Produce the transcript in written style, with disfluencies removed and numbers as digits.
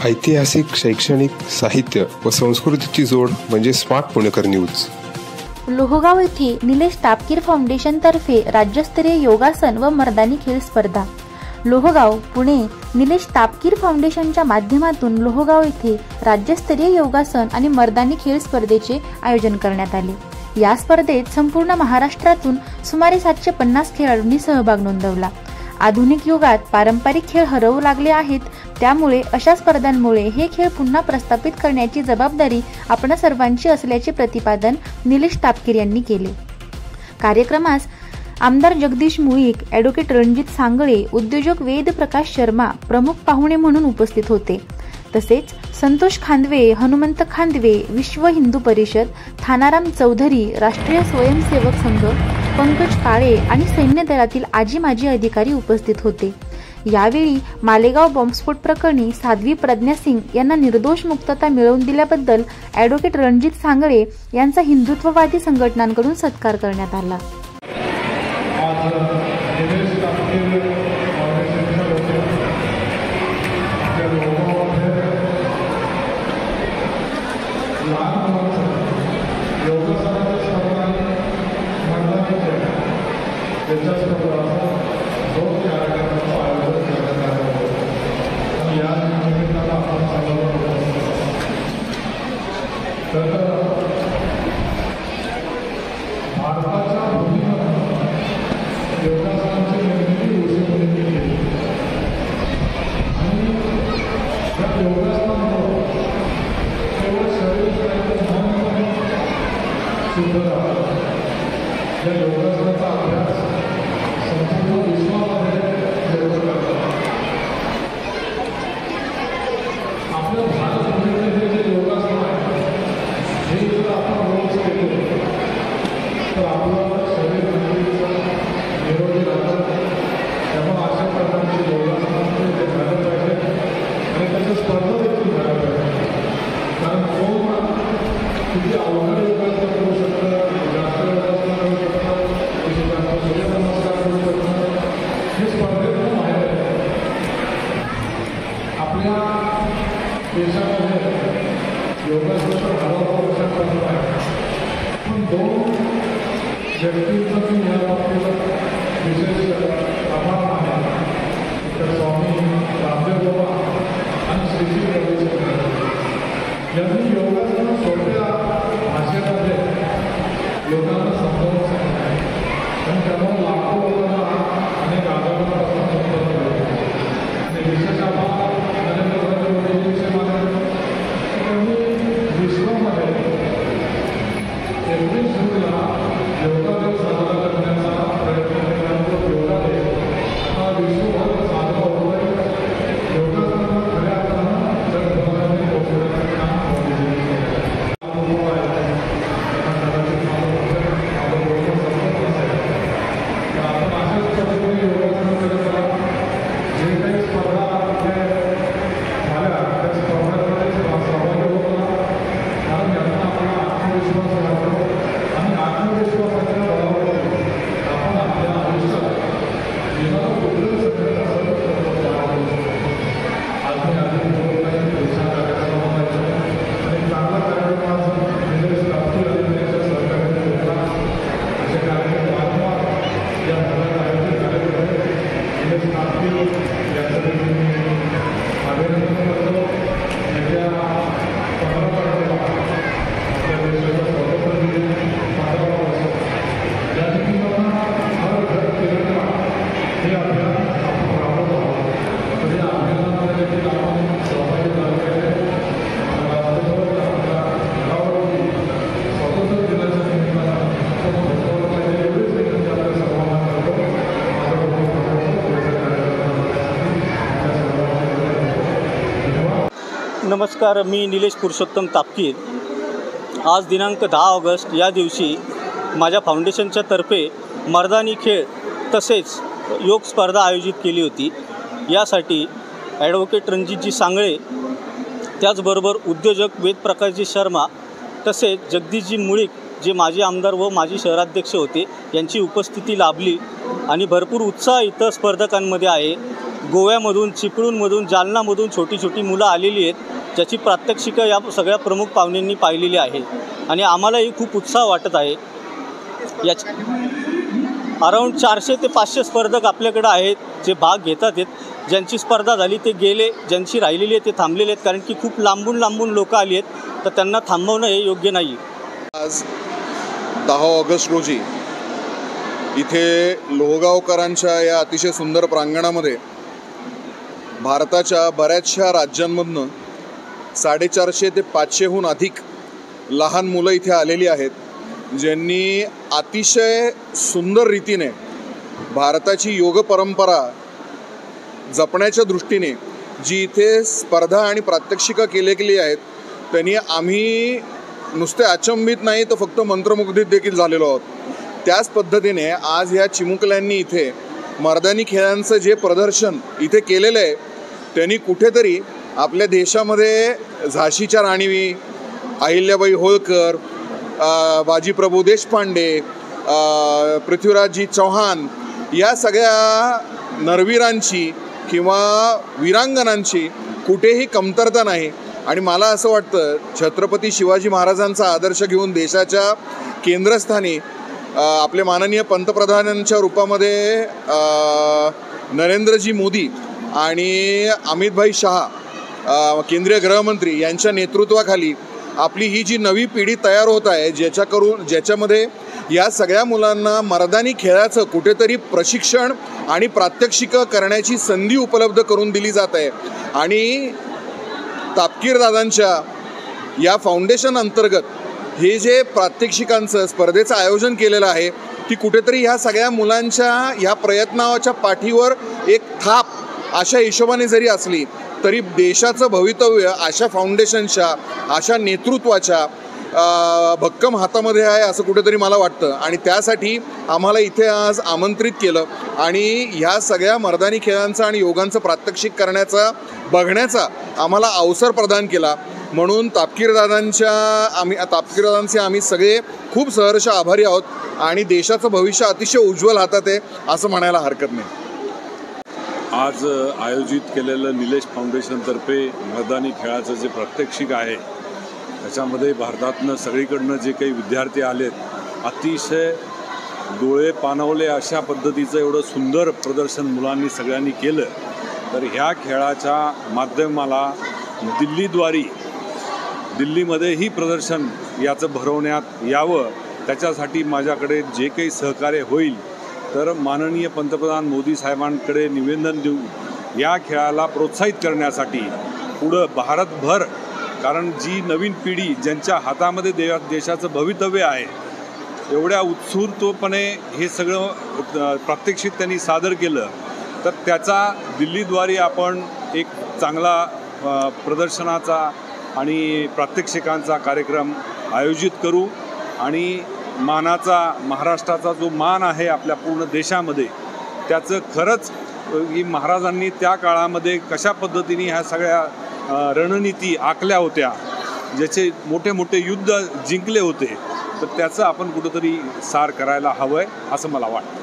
ऐतिहासिक, शैक्षणिक, साहित्य व संस्कृतीची जोड म्हणजे स्मार्ट पुणेकर न्यूज। लोहगाव येथे निलेश तापकीर फाउंडेशनतर्फे राज्यस्तरीय योगासन व मर्दानी खेळ स्पर्धा। लोहगाव, पुणे निलेश तापकीर फाउंडेशनच्या माध्यमातून लोहगाव येथे राज्यस्तरीय योगासन आणि मर्दानी खेळ स्पर्धेचे आयोजन करण्यात आले। या स्पर्धेत संपूर्ण महाराष्ट्रातून सुमारे 750 खेळाडूंनी सहभाग नोंदवला। आधुनिक युगात पारंपरिक खेळ हरवू लागले आहेत, त्यामुळे अशा स्पर्धांमुळे हे खेळ पुन्हा प्रस्थापित करण्याची जबाबदारी आपणा सर्वांची असल्याचे प्रतिपादन निलेश तापकीर यांनी केले। कार्यक्रमास आमदार जगदीश मुळीक, ॲडव्होकेट रणजित सांगळे, उद्योजक वेद प्रकाश शर्मा प्रमुख पाहुणे म्हणून उपस्थित होते। तसेच संतोष खांदवे, हनुमंत खांदवे, विश्व हिंदू परिषद, थानाराम चौधरी, राष्ट्रीय स्वयंसेवक संघ, पंकज काळे आणि सैन्य दलातील आजी माजी अधिकारी उपस्थित होते। यावेळी मालेगाव बॉम्बस्फोट प्रकरणी साध्वी प्रज्ञा सिंग यांना निर्दोष मुक्तता मिळवून दिल्याबद्दल ॲडव्होकेट रणजित सांगळे यांचा हिंदुत्ववादी संघटनांकडून सत्कार करण्यात आला। नमस्कार, मी निलेश पुरुषोत्तम तापकीर। आज दिनांक 10 ऑगस्ट या दिवशी माझ्या फाउंडेशनच्या तर्फे मर्दानी खेळ तसेच योग स्पर्धा आयोजित केली होती। यासाठी ॲडव्होकेट रणजितजी सांगळे, त्याचबरोबर उद्योजक वेद प्रकाशजी शर्मा तसेच जगदीशजी मुळीक जे माजी आमदार व माजी शहराध्यक्ष होते यांची उपस्थिती लाभली आणि भरपूर उत्साह इथं स्पर्धकांमध्ये आहे। गोव्यामधून, चिपळूणमधून, जालनामधून छोटी छोटी मुलं आलेली आहेत, ज्याची प्रात्यक्षिकं या सगळ्या प्रमुख पाहुण्यांनी पाहिलेली आहे आणि आम्हालाही खूप उत्साह वाटत आहे. याच्या अराऊंड 400 ते 500 स्पर्धक आपल्याकडे आहेत जे भाग घेतात आहेत. ज्यांची स्पर्धा झाली ते गेले, ज्यांची राहिलेली आहे ते थांबलेले आहेत, कारण की खूप लांबून लोकं आली आहेत, तर त्यांना थांबवणं हे योग्य नाही. आज 10 ऑगस्ट रोजी इथे लोहगावकरांच्या या अतिशय सुंदर प्रांगणामध्ये भारताच्या बऱ्याचशा राज्यांमधनं 450 ते 500हून अधिक लहान मुलं इथे आलेली आहेत, ज्यांनी अतिशय सुंदर रीतीने भारताची योग परंपरा जपण्याच्या दृष्टीने जी इथे स्पर्धा आणि प्रात्यक्षिकं केलेली आहेत, त्यांनी आम्ही नुसते अचंबित नाही तर फक्त मंत्रमुग्धित देखील झालेलो आहोत. त्याच पद्धतीने आज ह्या चिमुकल्यांनी इथे मर्दानी खेळांचं जे प्रदर्शन इथे केलेलं आहे, त्यांनी कुठेतरी आपल्या देशामध्ये झाशीच्या राणी अहिल्याबाई होळकर, बाजीप्रभू देशपांडे, पृथ्वीराजजी चौहान या सगळ्या नरवीरांची किंवा वीरांगणांची कुठेही कमतरता नाही. आणि मला असं वाटतं छत्रपती शिवाजी महाराजांचा आदर्श घेऊन देशाच्या केंद्रस्थानी आपले माननीय पंतप्रधानांच्या रूपामध्ये नरेंद्रजी मोदी आणि अमितभाई शहा केंद्रीय गृहमंत्री यांच्या नेतृत्वाखाली आपली ही जी नवी पिढी तयार होत आहे, ज्याच्यामध्ये या सगळ्या मुलांना मर्दानी खेळाचं कुठेतरी प्रशिक्षण आणि प्रात्यक्षिकं करण्याची संधी उपलब्ध करून दिली जात आहे. आणि तापकीर दादांच्या या फाउंडेशन अंतर्गत हे जे प्रात्यक्षिकांचं स्पर्धेचं आयोजन केलेलं आहे, ती कुठेतरी ह्या सगळ्या मुलांच्या ह्या प्रयत्नाच्या पाठीवर एक थाप अशा हिशोबाने जरी असली तरी देशाचं भवितव्य अशा फाउंडेशनच्या, अशा नेतृत्वाच्या भक्कम हातामध्ये आहे असं कुठेतरी मला वाटतं. आणि त्यासाठी आम्हाला इथे आज आमंत्रित केलं आणि ह्या सगळ्या मर्दानी खेळांचा आणि योगांचं प्रात्यक्षिक करण्याचा, बघण्याचा आम्हाला अवसर प्रदान केला. म्हणून तापकीरदादांचे आम्ही सगळे खूप सहर्ष आभारी आहोत आणि देशाचं भविष्य अतिशय उज्ज्वल हातात आहे असं म्हणायला हरकत नाही. आज आयोजित केलेलं निलेश फाउंडेशनतर्फे मर्दानी खेळाचं जे प्रात्यक्षिक आहे, त्याच्यामध्ये भारतातनं सगळीकडनं जे काही विद्यार्थी आलेत, अतिशय डोळे पाणावले अशा पद्धतीचं एवढं सुंदर प्रदर्शन मुलांनी सगळ्यांनी केलं. तर ह्या खेळाच्या माध्यमाला दिल्लीमध्ये ही प्रदर्शन याचं भरवण्यात यावं, त्याच्यासाठी माझ्याकडे जे काही सहकार्य होईल तर माननीय पंतप्रधान मोदी साहेबांकडे निवेदन देऊ या खेळाला प्रोत्साहित करण्यासाठी पुढं भारतभर. कारण जी नवीन पिढी ज्यांच्या हातामध्ये देशाचं भवितव्य आहे, एवढ्या उत्स्फूर्तपणे हे सगळं प्रात्यक्षिक त्यांनी सादर केलं, तर त्याचा दिल्लीद्वारे आपण एक चांगला प्रदर्शनाचा आणि प्रात्यक्षिकांचा कार्यक्रम आयोजित करू आणि महाराष्ट्राचा जो मान आहे आपल्या पूर्ण देशामध्ये, त्याचं खरंच की महाराजांनी त्या काळामध्ये कशा पद्धतीने ह्या सगळ्या रणनीती आखल्या होत्या, ज्याचे मोठे मोठे युद्ध जिंकले होते, तर त्याचं आपण कुठंतरी सार करायला हवं आहे असं मला वाटतं.